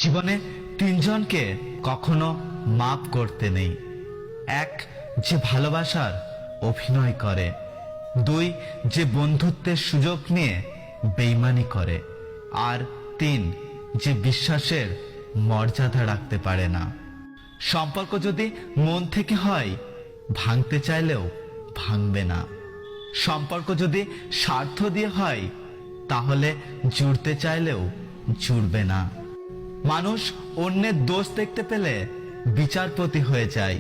জীবনে তিনজনকে কখনো মাপ করতে নেই। এক, যে ভালোবাসার অভিনয় করে। দুই, যে বন্ধুত্বের সুযোগ নিয়ে বেইমানি করে। আর তিন, যে বিশ্বাসের মর্যাদা রাখতে পারে না। সম্পর্ক যদি মন থেকে হয়, ভাঙতে চাইলেও ভাঙবে না। সম্পর্ক যদি স্বার্থ দিয়ে হয়, তাহলে জুড়তে চাইলেও জুড়বে না। মানুষ অন্যের দোষ দেখতে পেলে বিচারপতি হয়ে যায়,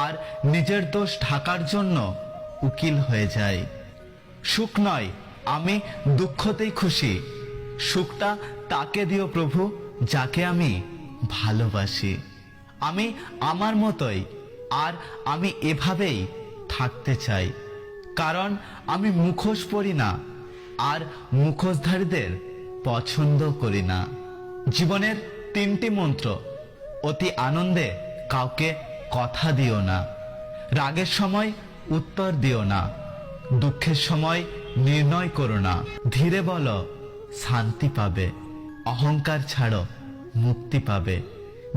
আর নিজের দোষ ঢাকার জন্য উকিল হয়ে যায়। সুখ নয়, আমি দুঃখতেই খুশি। সুখটা তাকে দিও প্রভু, যাকে আমি ভালোবাসি। আমি আমার মতোই, আর আমি এভাবেই থাকতে চাই। কারণ আমি মুখোশ পরি না, আর মুখোশধারীদের পছন্দ করি না। জীবনের তিনটি মন্ত্র: অতি আনন্দে কাউকে কথা দিও না, রাগের সময় উত্তর দিও না, দুঃখের সময় নির্ণয় করো না। ধীরে বলো, শান্তি পাবে। অহংকার ছাড়ো, মুক্তি পাবে।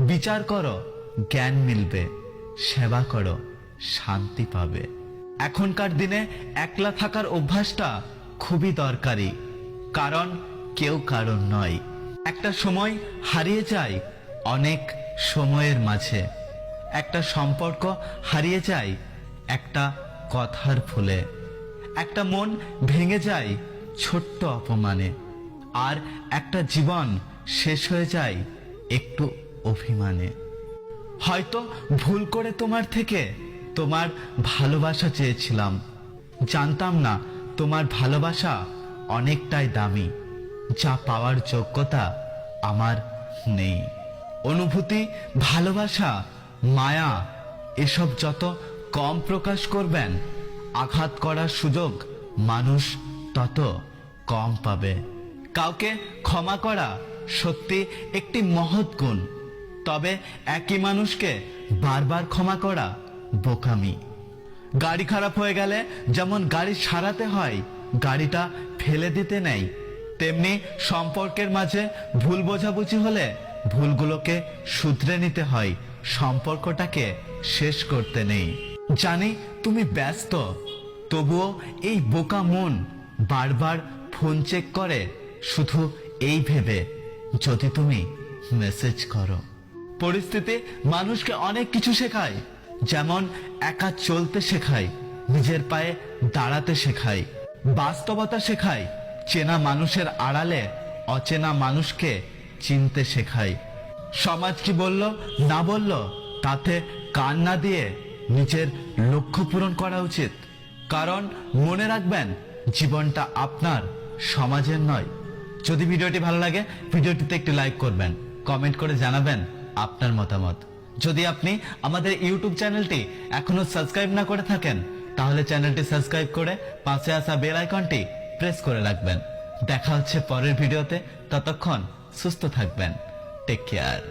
বিচার করো, জ্ঞান মিলবে। সেবা করো, শান্তি পাবে। এখনকার দিনে একলা থাকার অভ্যাসটা খুবই দরকারি, কারণ কেউ কারণ নয়। একটা সময় হারিয়ে যায় অনেক সময়ের মাঝে। একটা সম্পর্ক হারিয়ে যায় একটা কথার ভুলে। একটা মন ভেঙে যায় ছোট্ট অপমানে। আর একটা জীবন শেষ হয়ে যায় একটু অভিমানে। হয়তো ভুল করে তোমার থেকে তোমার ভালোবাসা চেয়েছিলাম। জানতাম না তোমার ভালোবাসা অনেকটাই দামি, যা পাওয়ার যোগ্যতা আমার নেই। অনুভূতি, ভালোবাসা, মায়া এসব যত কম প্রকাশ করবেন, আঘাত করার সুযোগ মানুষ তত কম পাবে। কাউকে ক্ষমা করা সত্যি একটি মহৎ গুণ, তবে একই মানুষকে বারবার ক্ষমা করা বোকামি। গাড়ি খারাপ হয়ে গেলে যেমন গাড়ি সারাতে হয়, গাড়িটা ফেলে দিতে নেই, তেমনি সম্পর্কের মাঝে ভুল বোঝাবুঝি হলে ভুলগুলোকে শুধরে নিতে হয়, সম্পর্কটাকে শেষ করতে নেই। জানি তুমি ব্যস্ত, তবুও এই বোকা মন বারবার ফোন চেক করে, শুধু এই ভেবে যদি তুমি মেসেজ করো। পরিস্থিতি মানুষকে অনেক কিছু শেখায়, যেমন একা চলতে শেখায়, নিজের পায়ে দাঁড়াতে শেখায়, বাস্তবতা শেখায়, চেনা মানুষের আড়ালে অচেনা মানুষকে চিনতে শেখায়। সমাজ কি বলল না বলল তাতে কান না দিয়ে নিজের লক্ষ্য পূরণ করা উচিত। কারণ মনে রাখবেন, জীবনটা আপনার, সমাজের নয়। যদি ভিডিওটি ভালো লাগে, ভিডিওটিতে একটি লাইক করবেন, কমেন্ট করে জানাবেন আপনার মতামত। যদি আপনি আমাদের ইউটিউব চ্যানেলটি এখনো সাবস্ক্রাইব না করে থাকেন, তাহলে চ্যানেলটি সাবস্ক্রাইব করে পাশে আসা বেল আইকনটি প্রেস করে রাখবেন। দেখা হচ্ছে পরের ভিডিওতে। ততক্ষণ সুস্থ থাকবেন। Take care.